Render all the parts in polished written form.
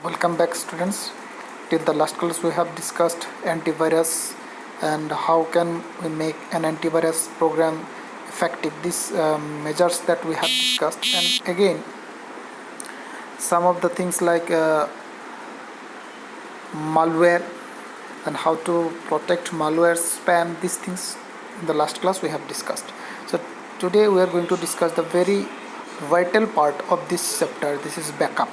Welcome back, students. Till the last class we have discussed antivirus and how can we make an antivirus program effective. These measures that we have discussed, and again some of the things like malware and how to protect malware, spam. These things in the last class we have discussed. So today we are going to discuss the very vital part of this chapter. This is backup.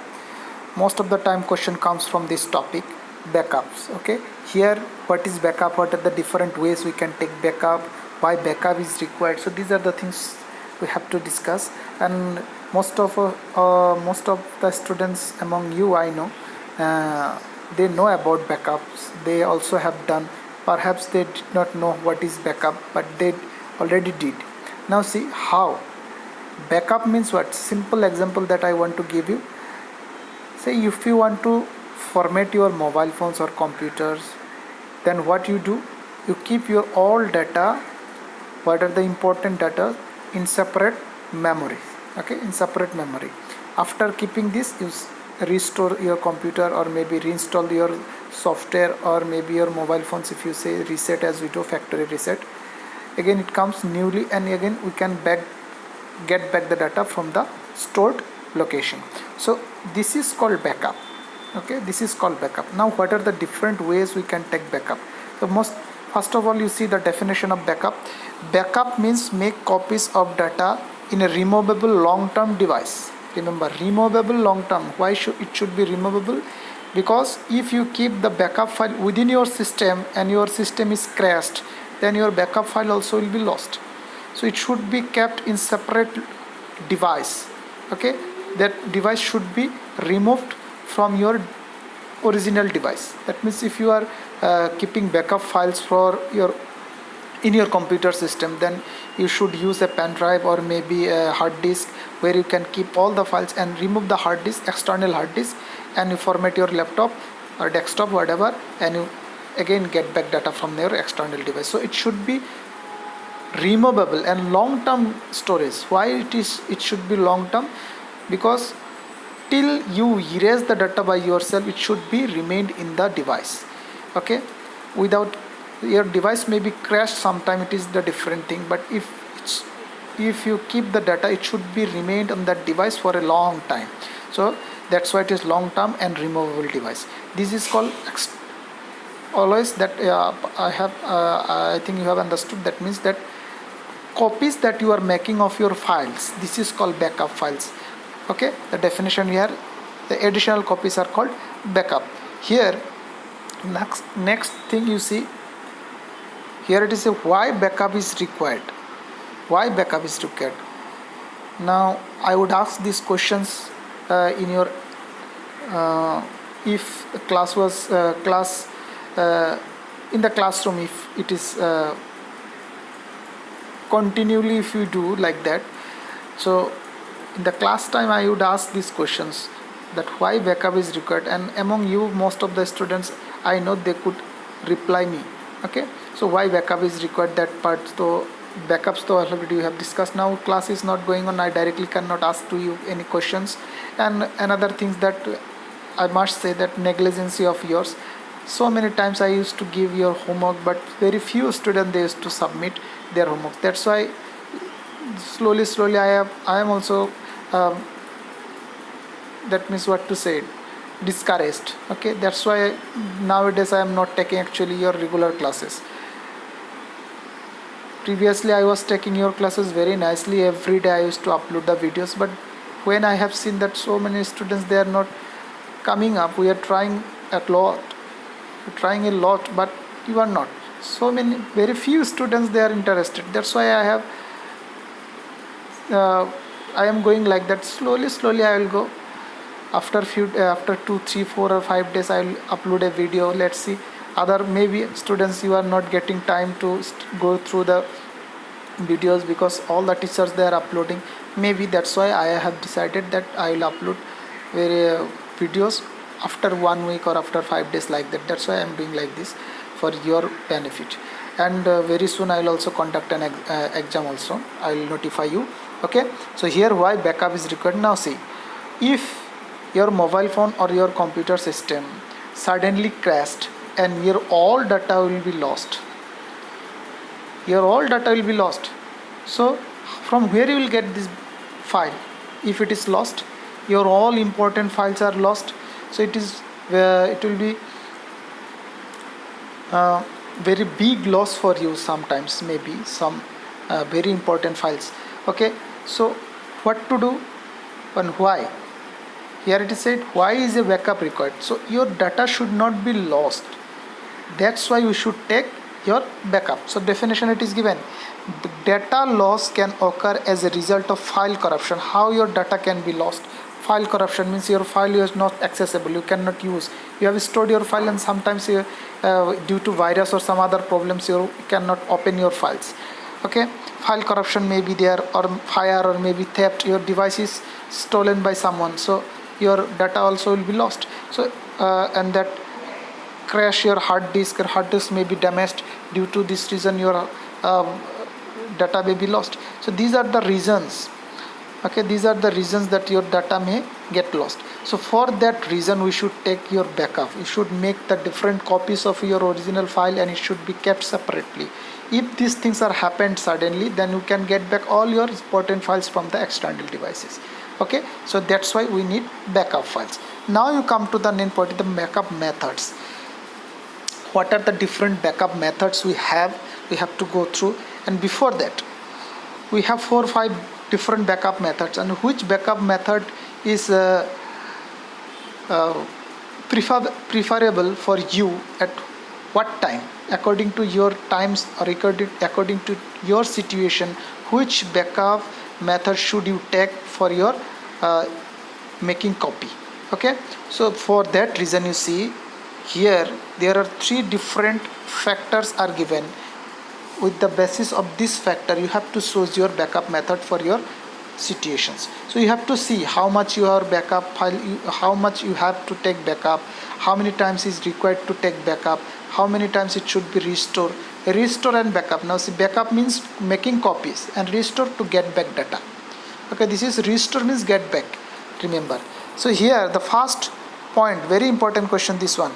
Most of the time question comes from this topic, backups. Okay, here what is backup, what are the different ways we can take backup, why backup is required. So these are the things we have to discuss, and most of the students among you, I know, they know about backups. They also have done, perhaps they did not know what is backup, but they already did. Now see how backup means. What simple example that I want to give you. Say if you want to format your mobile phones or computers, then what you do, you keep your all data, what are the important data, in separate memory. Okay, in separate memory. After keeping this, you restore your computer or maybe reinstall your software or maybe your mobile phones. If you say reset, as we do factory reset, again it comes newly, and again we can get back the data from the stored location. So this is called backup. Okay, this is called backup. Now what are the different ways we can take backup? So first of all, you see the definition of backup. Backup means make copies of data in a removable long-term device. Remember, removable long-term. Why should it be removable? Because if you keep the backup file within your system and your system is crashed, then your backup file also will be lost. So it should be kept in separate device. Okay, that device should be removed from your original device. That means if you are keeping backup files for in your computer system, then you should use a pen drive or maybe a hard disk where you can keep all the files, and remove the hard disk, external hard disk, and you format your laptop or desktop, whatever, and you again get back data from your external device. So it should be removable and long-term storage. Why it should be long-term? Because till you erase the data by yourself, it should be remained in the device. Okay, without, your device may be crashed sometime, it is the different thing, but if you keep the data, it should be remained on that device for a long time. So that's why it is long-term and removable device. This is called always that I think you have understood. That means that copies that you are making of your files, this is called backup files. Okay, the definition here, the additional copies are called backup. Here next thing you see, here it is a why backup is required. Why backup is required? Now I would ask these questions in your if class was in the classroom, if it is continually, if you do like that. So in the class time I would ask these questions, that why backup is required, and among you most of the students, I know they could reply me. Okay, so why backup is required, that part. So backups though already we have discussed. Now class is not going on, I directly cannot ask to you any questions. And another thing that I must say, that negligence of yours. So many times I used to give your homework, but very few students, they used to submit their homework. That's why slowly I am also that means what to say, discouraged. Okay, that's why nowadays I am not taking actually your regular classes. Previously I was taking your classes very nicely. Every day I used to upload the videos, but when I have seen that so many students, they are not coming up. We are trying a lot, but you are not. So many, very few students, they are interested. That's why I am going like that. Slowly I will go. After 2, 3, 4 or 5 days I will upload a video. Let's see, other maybe students, you are not getting time to go through the videos because all the teachers, they are uploading. Maybe that's why I have decided that I will upload videos after 1 week or after 5 days, like that. That's why I am doing like this, for your benefit. And very soon I will also conduct an exam also. I will notify you. Okay, so here why backup is required. Now see, if your mobile phone or your computer system suddenly crashed and your all data will be lost. Your all data will be lost. So from where you will get this file? If it is lost, your all important files are lost. So it will be very big loss for you sometimes, maybe some very important files. Okay, so what to do and why? Here it is said why is a backup required. So your data should not be lost, that's why you should take your backup. So definition it is given: data loss can occur as a result of file corruption. How your data can be lost? File corruption means your file is not accessible, you cannot use. You have stored your file and sometimes due to virus or some other problems you cannot open your files. Okay, file corruption may be there, or fire, or maybe theft, your device is stolen by someone, so your data also will be lost. So and that crash your hard disk may be damaged. Due to this reason your data may be lost. So these are the reasons. Okay, these are the reasons that your data may get lost. So for that reason we should take your backup. You should make the different copies of your original file and it should be kept separately. If these things are happened suddenly, then you can get back all your important files from the external devices. Okay, so that's why we need backup files. Now you come to the main point, the backup methods. What are the different backup methods we have to go through. And before that we have 4 or 5 different backup methods, and which backup method is preferable for you at what time, according to your times or according to your situation. Which backup method should you take for your making copy? Okay, so for that reason you see here there are 3 different factors are given. With the basis of this factor you have to choose your backup method for your situations. So you have to see how much your backup file, how much you have to take backup, how many times is required to take backup, how many times it should be restore and backup. Now see, backup means making copies and restore to get back data. Okay, this is restore means get back, remember. So here the first point, very important question, this one.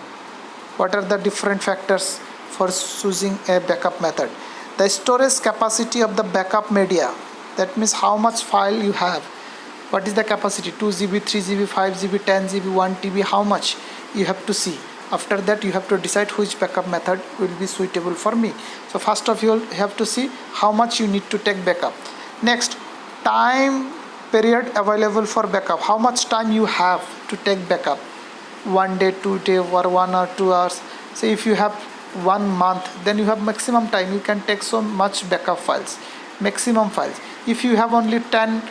What are the different factors for choosing a backup method? The storage capacity of the backup media, that means how much file you have. What is the capacity? 2 GB, 3 GB, 5 GB, 10 GB, 1 TB, how much you have to see. After that you have to decide which backup method will be suitable for me. So first of all you have to see how much you need to take backup. Next, time period available for backup. How much time you have to take backup? 1 day, 2 day, or 1 or 2 hours. So if you have 1 month, then you have maximum time, you can take so much backup files, maximum files. If you have only 10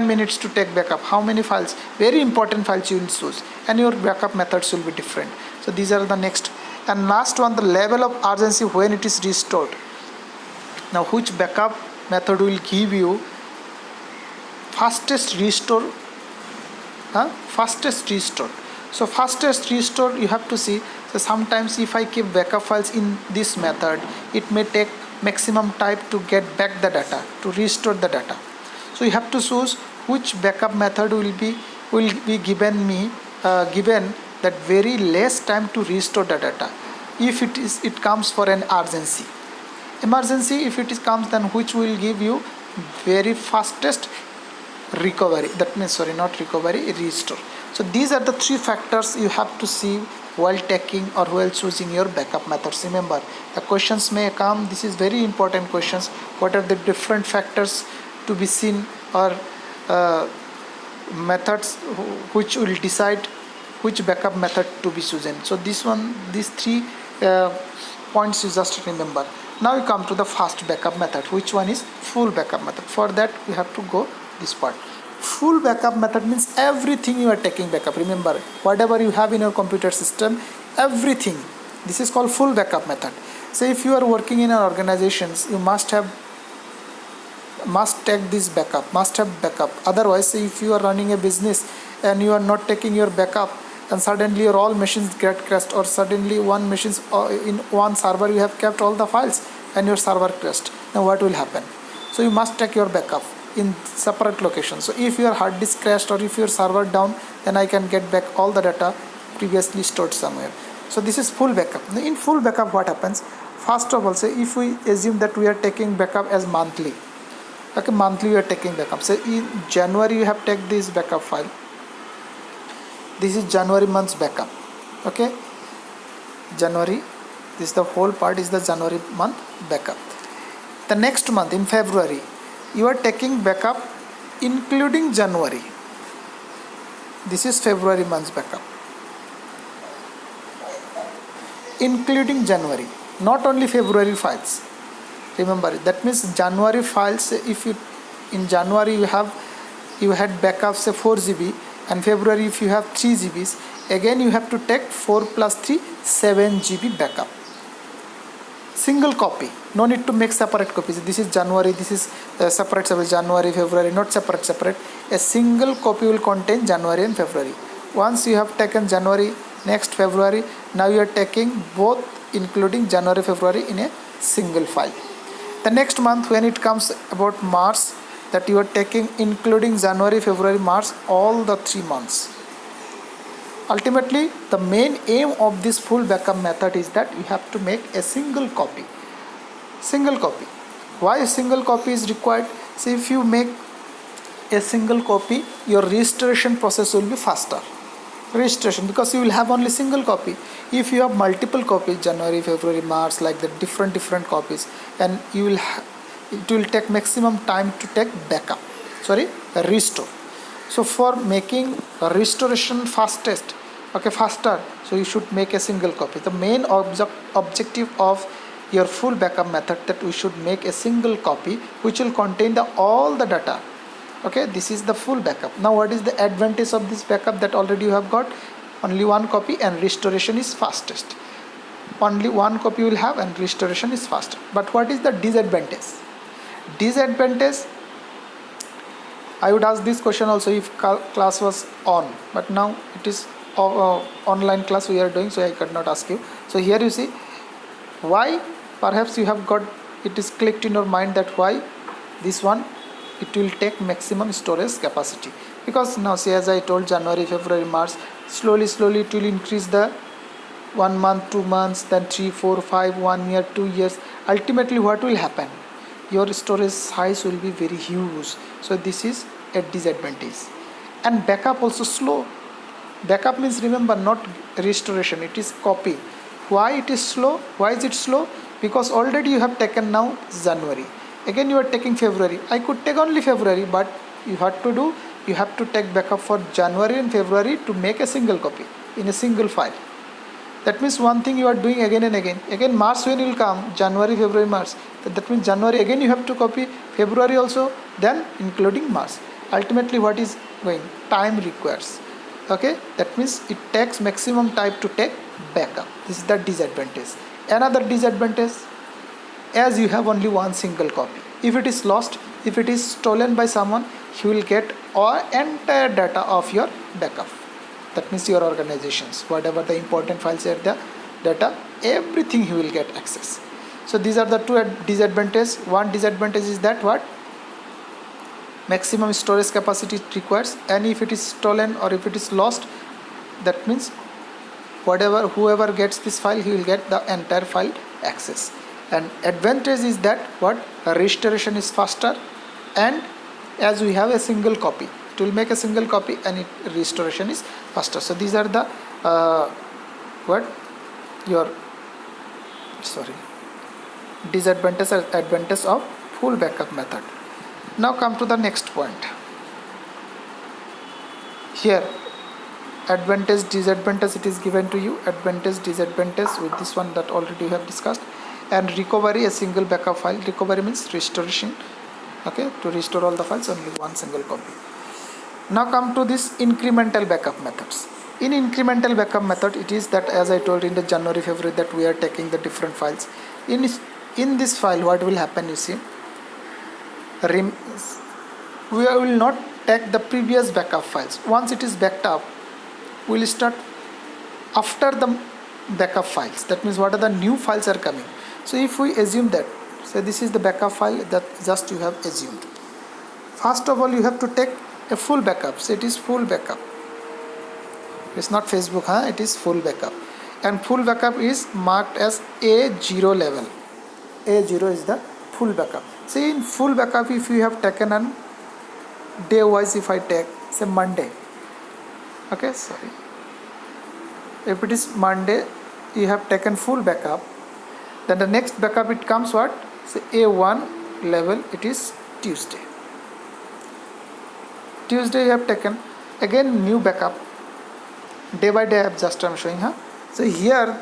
minutes to take backup, how many files, very important files you will choose, and your backup methods will be different. So these are the next. And last one, the level of urgency when it is restored. Now which backup method will give you fastest restore? Fastest restore. So fastest restore you have to see. So sometimes if I keep backup files in this method, it may take maximum time to get back the data, to restore the data. So you have to choose which backup method will be given that very less time to restore the data. If it comes for an emergency, if it comes, then which will give you very fastest recovery, that means restore. So these are the 3 factors you have to see while taking or while choosing your backup methods. Remember, the questions may come, this is very important questions. What are the different factors to be seen, or methods which will decide which backup method to be chosen? So these 3 points you just remember. Now you come to the fast backup method, which one is full backup method. For that we have to go this part. Full backup method means everything you are taking backup. Remember, whatever you have in your computer system, everything. This is called full backup method. So if you are working in an organization, you must take this backup, must have backup. Otherwise, if you are running a business and you are not taking your backup, and suddenly your all machines get crashed, or suddenly one machines in one server you have kept all the files and your server crashed, now what will happen? So you must take your backup. in separate locations. So if your hard disk crashed or if your server down, then I can get back all the data previously stored somewhere. So this is full backup. In full backup, what happens? First of all, say if we assume that we are taking backup as monthly, okay, monthly we are taking backup. So in January you have take this backup file. This is January month's backup. Okay, January, this the whole part is the January month backup. The next month in February you are taking backup including January. This is February month's backup including January, not only February files. Remember, that means January files, if you in January you had backups say 4 GB, and February if you have 3 GBs, again you have to take 4 plus 3 7 GB backup. Single copy, no need to make separate copies. This is January, this is separate January, February, not separate. A single copy will contain January and February. Once you have taken January, next February, now you are taking both including January, February in a single file. The next month when it comes about March, that you are taking including January, February, March, all the 3 months. Ultimately, the main aim of this full backup method is that you have to make a single copy. Single copy. Why a single copy is required? See, if you make a single copy, your restoration process will be faster. Registration, because you will have only single copy. If you have multiple copies, January, February, March, like the different copies, and it will take maximum time to take backup, restore. So for making a restoration faster, so you should make a single copy. The main objective of your full backup method, that we should make a single copy which will contain all the data. Okay, this is the full backup. Now what is the advantage of this backup? That already you have got only one copy and restoration is fastest. Only one copy will have and restoration is faster. But what is the disadvantage? Disadvantage, I would ask this question also if class was on, but now it is online class we are doing, so I could not ask you. So here you see why, perhaps you have got, it is clicked in your mind that why this one, it will take maximum storage capacity, because now see, as I told, January, February, March, slowly it will increase the 1 month, 2 months, then 3, 4, 5, 1 year, 2 years. Ultimately what will happen? Your storage size will be very huge. So this is a disadvantage. And backup also slow. Backup means, remember, not restoration, it is copy. Why it is slow? Why is it slow? Because already you have taken now January, again you are taking February. I could take only February, but you have to take backup for January and February to make a single copy in a single file. That means one thing you are doing again and again. Again March when will come, January, February, March. That means January again you have to copy, February also, then including March. Ultimately what is going? Time requires. Okay, that means it takes maximum time to take backup. This is the disadvantage. Another disadvantage, as you have only one single copy, if it is lost, if it is stolen by someone, he will get all entire data of your backup. That means your organizations, whatever the important files are there, data, everything he will get access. So these are the two disadvantages. One disadvantage is that what? Maximum storage capacity it requires, and if it is stolen or if it is lost, that means whoever gets this file, he will get the entire file access. And advantage is that what? Restoration is faster, and as we have a single copy, it will make a single copy and restoration is faster. So these are the disadvantage and advantage of full backup method. Now come to the next point. Here advantage, disadvantage, it is given to you. Advantage, disadvantage with this one that already we have discussed. And recovery, a single backup file. Recovery means restoration. Okay, to restore all the files, only one single copy. Now come to this incremental backup methods. In incremental backup method, it is that, as I told in the January, February, that we are taking the different files. In this file, what will happen, you see, we will not take the previous backup files. Once it is backed up, we will start after the backup files. That means what are the new files are coming. So if we assume that, say this is the backup file that just you have assumed. first of all you have to take a full backup. So it is full backup. It's not Facebook, it is full backup. And full backup is marked as A0 level. A0 is the full backup. See, in full backup, if you have taken an day wise, if I take say Monday, okay, sorry, if it is Monday, you have taken full backup, then the next backup it comes what? Say A1 level, it is Tuesday. Tuesday you have taken again new backup. Day by day I'm showing. So here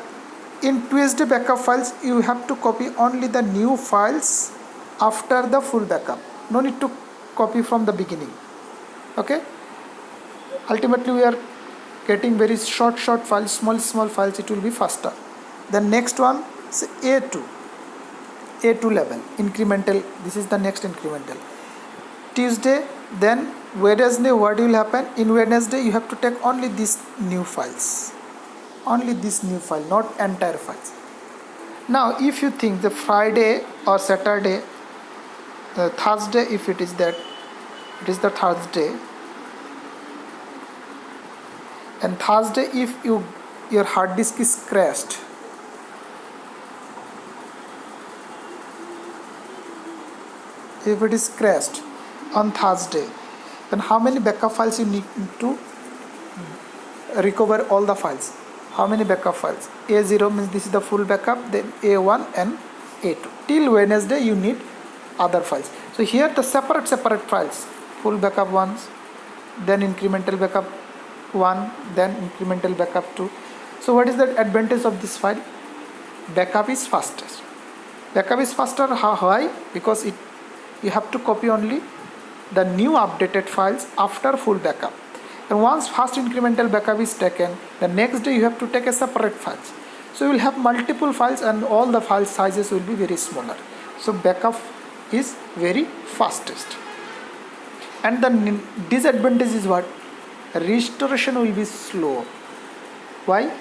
in Tuesday backup files you have to copy only the new files after the full backup. No need to copy from the beginning. Okay. Ultimately we are getting very short files, small files. It will be faster. The next one is A2 level incremental. This is the next incremental. Tuesday, then Wednesday, what will happen? In Wednesday you have to take only these new files, only this new file, not entire files. Now if you think the Friday or Saturday, Thursday, if it is that, it is the Thursday, and Thursday if your hard disk is crashed, if it is crashed on Thursday, then how many backup files you need to recover all the files? How many backup files? A0 means this is the full backup, then A1 and A2. Till Wednesday you need other files. So here the separate files, full backup ones, then incremental backup 1, then incremental backup 2. So what is the advantage of this file? Backup is fastest. Backup is faster. Why? Because you have to copy only the new updated files after full backup. And once first incremental backup is taken, the next day you have to take a separate files. So you will have multiple files and all the file sizes will be very smaller. So backup is very fastest. And the disadvantage is what? Restoration will be slow. Why?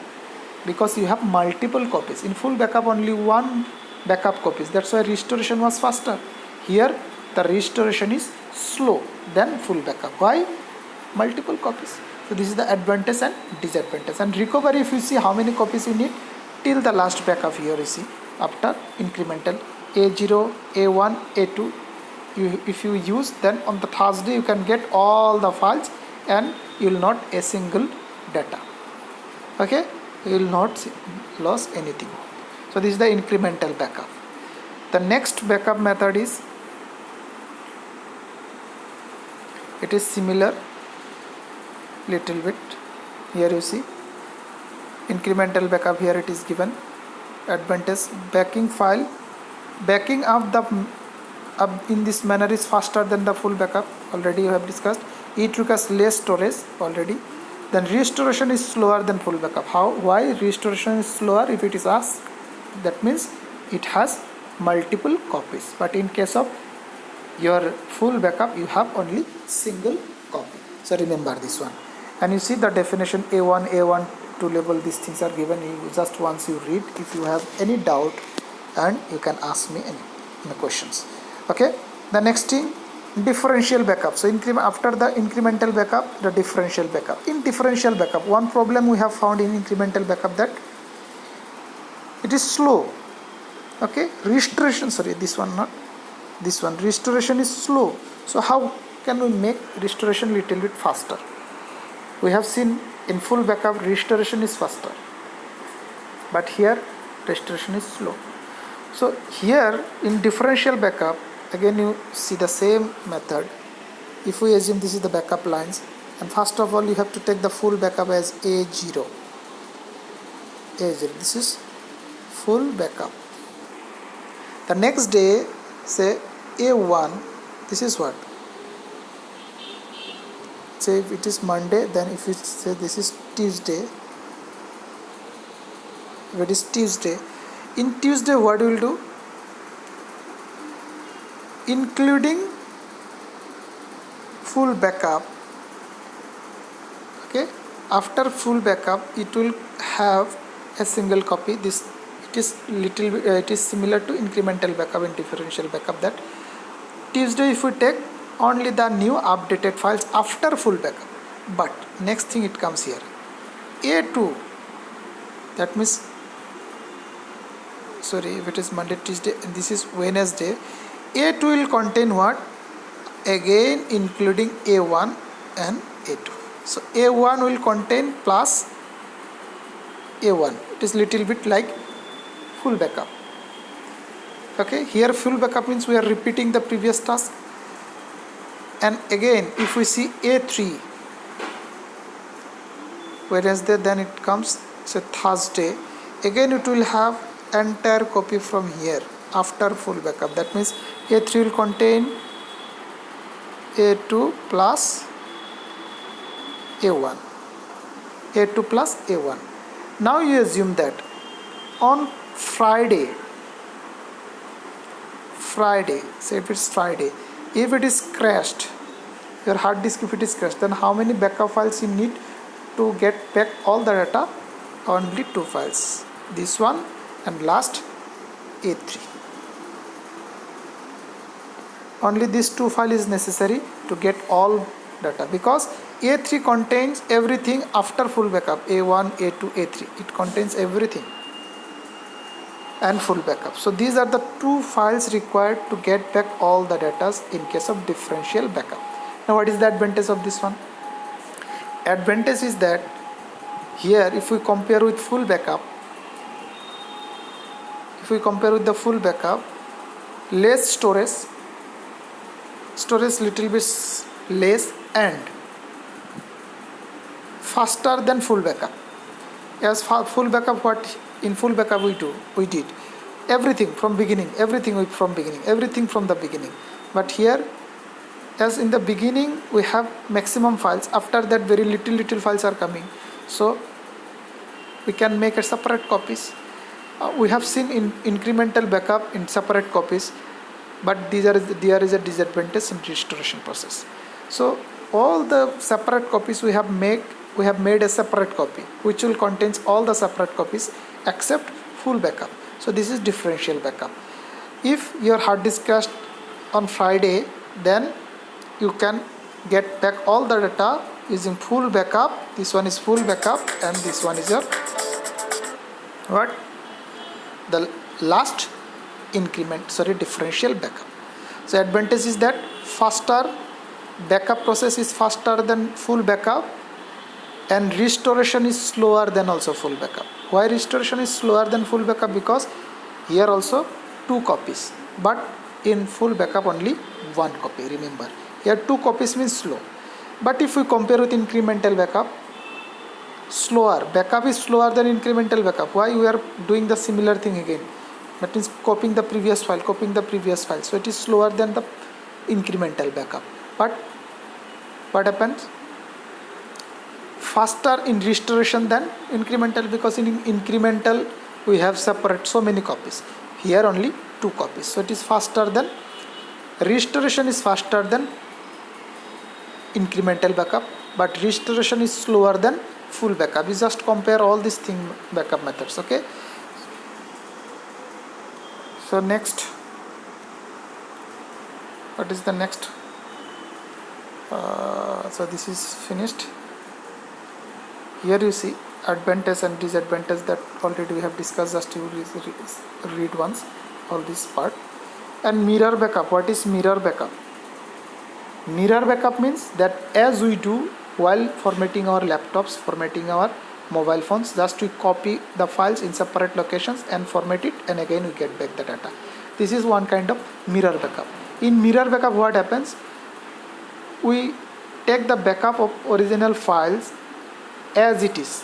Because you have multiple copies. In full backup only one backup copies. That's why restoration was faster. Here the restoration is slow than full backup. Why? Multiple copies. So this is the advantage and disadvantage. And recovery, if you see how many copies you need till the last backup here, you see after incremental A0, A1, A2, if you use, then on the Thursday you can get all the files and you will not a single data. Okay, you will not lose anything. So this is the incremental backup. The next backup method is, it is similar little bit. Here you see incremental backup. Here it is given advantage, backing up in this manner is faster than the full backup. Already you have discussed. It requires less storage already. Then restoration is slower than full backup. Why restoration is slower? If it is asked, that means it has multiple copies. But in case of your full backup, you have only single copy. So remember this one. And you see the definition A1, A1 to label, these things are given. You just once you read, if you have any doubt, and you can ask me any questions. Okay. The next thing, differential backup. So after the incremental backup, the differential backup. In differential backup, one problem we have found in incremental backup, that it is slow. Okay. Restoration, sorry, this one, not this one. Restoration is slow. So how can we make restoration little bit faster? We have seen in full backup restoration is faster, but here restoration is slow. So here in differential backup, again you see the same method. If we assume this is the backup lines, and first of all you have to take the full backup as A0. This is full backup. The next day, say A1, this is what? Say if it is Monday, then if you say this is Tuesday, if it is Tuesday, in Tuesday what we will do? Including full backup. Okay, after full backup it will have a single copy. This it is similar to incremental backup and differential backup. That Tuesday if we take only the new updated files after full backup. But next thing it comes here, A2, that means, sorry, if it is Monday, Tuesday, and this is Wednesday, A2 will contain what? Again including A1 and A2. So A1 will contain plus A1. It is little bit like full backup. Okay, here full backup means we are repeating the previous task. And again, if we see A3, Wednesday, then it comes, say, Thursday, again it will have entire copy from here after full backup. That means A3 will contain A2 plus A1, A2 plus A1. Now you assume that on Friday, say if it's Friday, if it is crashed, your hard disk, if it is crashed, then how many backup files you need to get back all the data? Only 2 files, this one and last A3. Only these 2 files is necessary to get all data, because A3 contains everything after full backup, A1, A2, A3. It contains everything and full backup. So these are the 2 files required to get back all the data in case of differential backup. Now what is the advantage of this one? Advantage is that here if we compare with full backup, less storage little bit less and faster than full backup. As for full backup, what in full backup we did everything from the beginning. But here, as in the beginning we have maximum files, after that very little files are coming, so we can make a separate copies. We have seen in incremental backup in separate copies, but there is a disadvantage in restoration process. So all the separate copies we have made a separate copy which will contains all the separate copies except full backup. So this is differential backup. If your hard disk crashed on Friday, then you can get back all the data using full backup. This one is full backup and this one is your what? The last differential backup. So advantage is that faster backup process is faster than full backup, and restoration is slower than also full backup. Why restoration is slower than full backup? Because here also 2 copies, but in full backup only 1 copy. Remember, here 2 copies means slow. But if we compare with incremental backup, backup is slower than incremental backup. Why? We are doing the similar thing again, that means copying the previous file. So it is slower than the incremental backup. But what happens? Faster in restoration than incremental, because in incremental we have separate so many copies. Here only 2 copies, so it is faster than restoration is faster than incremental backup, but restoration is slower than full backup. You just compare all these backup methods. Okay, so next, what is the next? So this is finished. Here you see advantage and disadvantage that already we have discussed. Just you read once all this part. And mirror backup. What is mirror backup? Mirror backup means that as we do while formatting our laptops, formatting our mobile phones, just we copy the files in separate locations and format it, and again we get back the data. This is one kind of mirror backup. In mirror backup, what happens? We take the backup of original files as it is.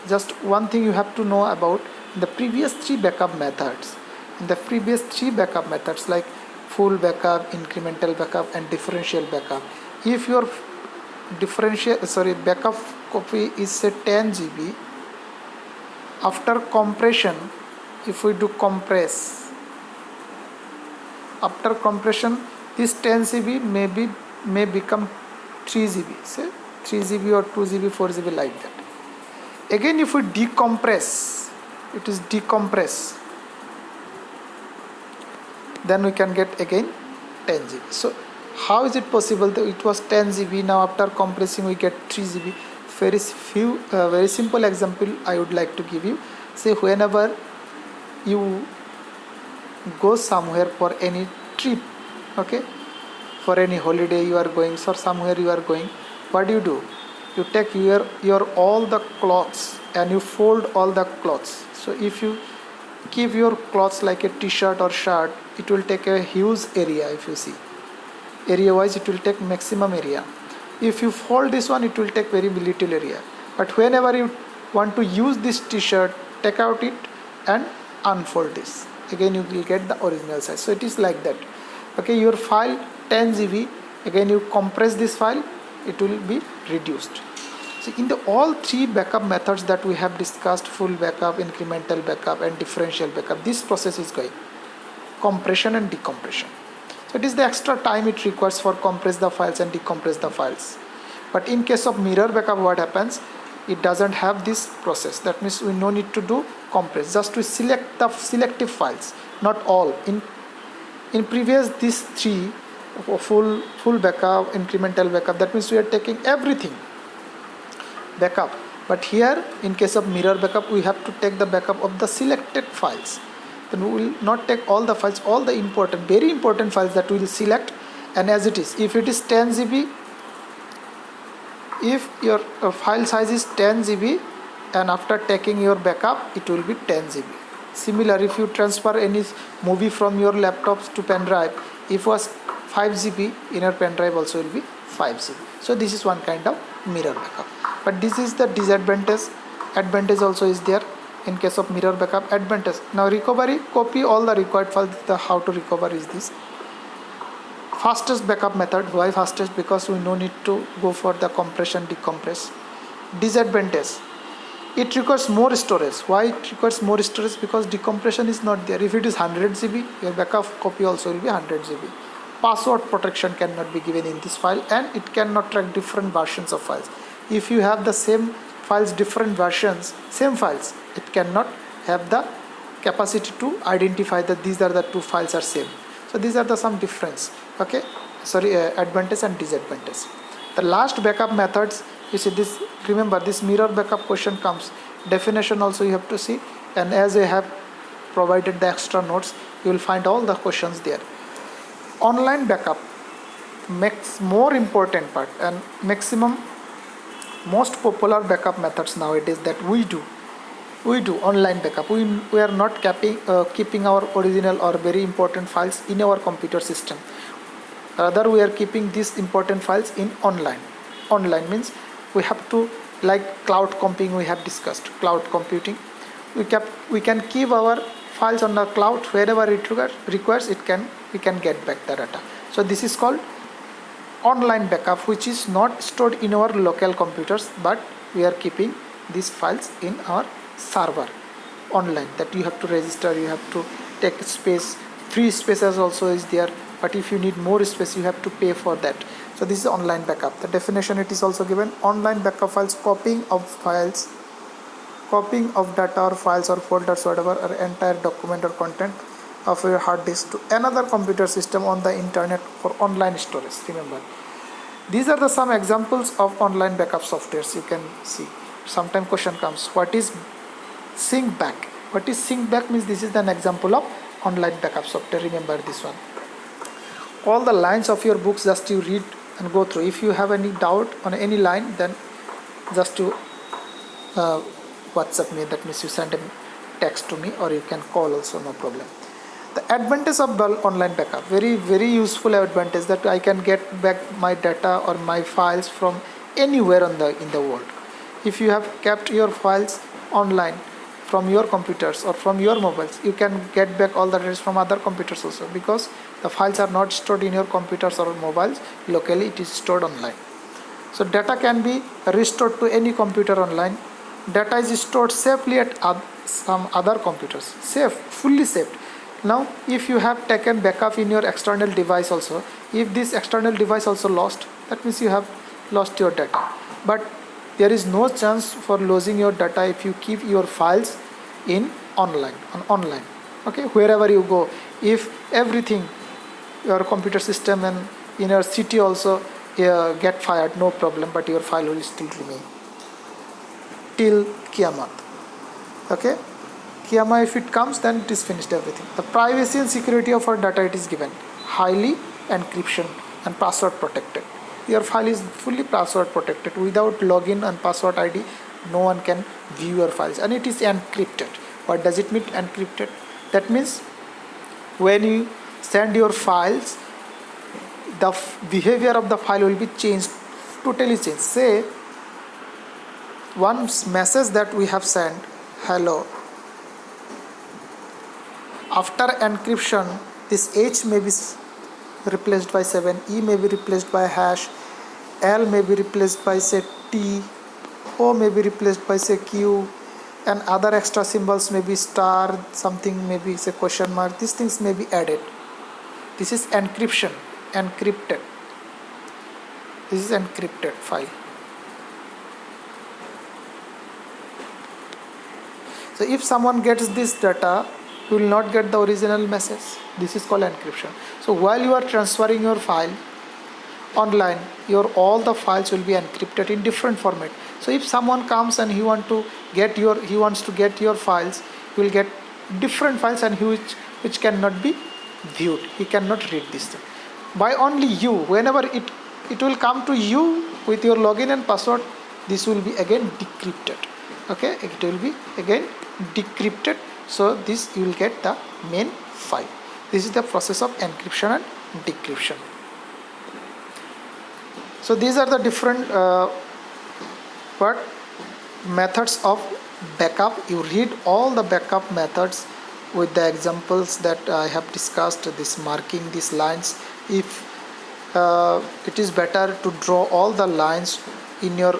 Just one thing you have to know about the previous 3 backup methods. In the previous 3 backup methods like full backup, incremental backup and differential backup, if your backup copy is say 10 GB, after compression, if we do compress, after compression this 10 GB may become 3 GB, say 3 GB or 2 GB, 4 GB, like that. Again if we decompress, then we can get again 10 GB. So How is it possible that it was 10 GB, now after compressing we get 3 GB? Very simple example I would like to give you. Say whenever you go somewhere for any trip, okay, for any holiday you are going, or somewhere you are going, what do? You take your all the clothes and you fold all the clothes. So if you keep your clothes like a t-shirt or shirt, it will take a huge area. If you see area wise, it will take maximum area. If you fold this one, it will take very little area. But whenever you want to use this t-shirt, take out it and unfold this, again you will get the original size. So it is like that. Okay, your file 10 GB, again you compress this file, it will be reduced. So in the all three backup methods that we have discussed, full backup, incremental backup and differential backup, this process is going compression and decompression. So it is the extra time it requires for compress the files and decompress the files. But in case of mirror backup, what happens, it doesn't have this process. That means we no need to do compress, just to select the selective files, not all. In previous these three, full backup, incremental backup, that means we are taking everything backup. But here in case of mirror backup, we have to take the backup of the selected files. Then we will not take all the files, all the important, very important files that we will select, and as it is, if it is 10 GB, if your file size is 10 GB and after taking your backup it will be 10 GB. Similar, if you transfer any movie from your laptops to pen drive, if it was 5 GB, in your pen drive also will be 5 GB. So this is one kind of mirror backup. But this is the disadvantage. Advantage also is there in case of mirror backup. Advantage, now recovery, copy all the required files. How to recover is this fastest backup method. Why fastest? Because we no need to go for the compression, decompress. Disadvantage, it requires more storage. Why it requires more storage? Because decompression is not there. If it is 100 GB, your backup copy also will be 100 GB. Password protection cannot be given in this file, and it cannot track different versions of files. If you have the same files, different versions, same files, it cannot have the capacity to identify that these are the two files are same. So these are the some difference. Okay, advantage and disadvantage. The last backup methods, you see this, remember this mirror backup question comes, definition also you have to see, and as I have provided the extra notes, you will find all the questions there. Online backup makes more important part, and maximum most popular backup methods nowadays that we do online backup. We are not keeping our original or very important files in our computer system. Rather we are keeping these important files in online. Online means we have to, like cloud computing we have discussed, cloud computing, we can keep our files on the cloud. Wherever it requires, we can get back the data. So this is called online backup, which is not stored in our local computers, but we are keeping these files in our server online, that you have to register, you have to take space. Free spaces also is there, but if you need more space you have to pay for that. So this is online backup. The definition, it is also given, online backup files, copying of files, copying of data or files or folders, whatever, or entire document or content of your hard disk to another computer system on the internet for online storage. Remember, these are the some examples of online backup softwares. You can see sometime question comes, what is sync back? What is sync back means? This is an example of online backup software. Remember this one, all the lines of your books, just you read and go through. If you have any doubt on any line, then just to WhatsApp me, that means you send a text to me, or you can call also, no problem. The advantage of online backup, very useful advantage, that I can get back my data or my files from anywhere in the world. If you have kept your files online from your computers or from your mobiles, you can get back all the data from other computers also, because the files are not stored in your computers or mobiles locally, it is stored online. So data can be restored to any computer online. Data is stored safely at some other computers, fully saved. Now if you have taken backup in your external device also, if this external device also lost, that means you have lost your data. But there is no chance for losing your data if you keep your files in online. Okay, wherever you go, if everything, your computer system and in your city also get fired, no problem, but your file will still remain till Kiamat. Okay, Kiyama, if it comes, then it is finished everything. The privacy and security of our data, it is given highly encryption and password protected. Your file is fully password protected. Without login and password ID, no one can view your files, and it is encrypted. What does it mean, encrypted? That means when you send your files, the behavior of the file will be changed, totally changed. Say one message that we have sent, hello, after encryption, this H may be replaced by 7, E may be replaced by hash, L may be replaced by say T, O may be replaced by say Q, and other extra symbols may be star, something may be say question mark. These things may be added. This is encryption, encrypted. This is encrypted file. So if someone gets this data, you will not get the original message. This is called encryption. So while you are transferring your file online, all the files will be encrypted in different format. So if someone comes and he wants to get your files, you will get different files, and which cannot be viewed. He cannot read this thing. By only you, whenever it will come to you with your login and password, this will be again decrypted. Okay, it will be again decrypted. So this you will get the main file. This is the process of encryption and decryption. So these are the different methods of backup. You read all the backup methods with the examples that I have discussed. This marking these lines. If it is better to draw all the lines in your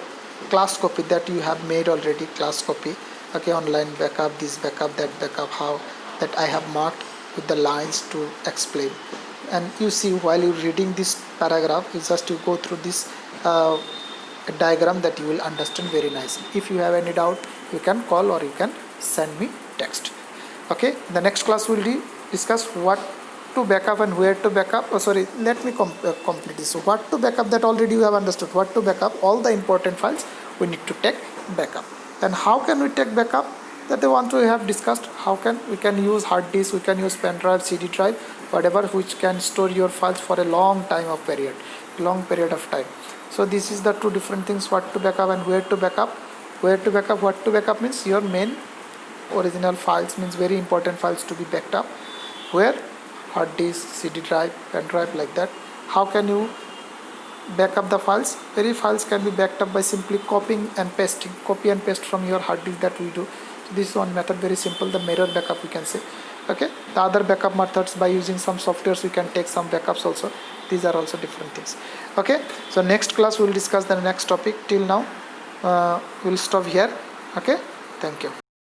class copy that you have made already, class copy. Okay, online backup, this backup, that backup, how that I have marked with the lines to explain. And you see, while you're reading this paragraph, you go through this diagram that you will understand very nicely. If you have any doubt, you can call or you can send me text. Okay, the next class will discuss what to backup and where to backup. Let me complete this. So what to backup, that already you have understood. What to backup, all the important files we need to take backup. And how can we take backup, that the one we have discussed. We can use hard disk, we can use pen drive, CD drive, whatever which can store your files for a long period of time. So this is the two different things, what to backup and where to backup. What to backup means your main original files, means very important files to be backed up. Where? Hard disk, CD drive, pen drive, like that. How can you back up the files? Very files can be backed up by simply copying and pasting. Copy and paste from your hard disk, that we do. So this is one method, very simple, the mirror backup we can say. Okay, the other backup methods, by using some softwares we can take some backups also. These are also different things. Okay, so next class we will discuss the next topic. Till now we'll stop here. Okay, thank you.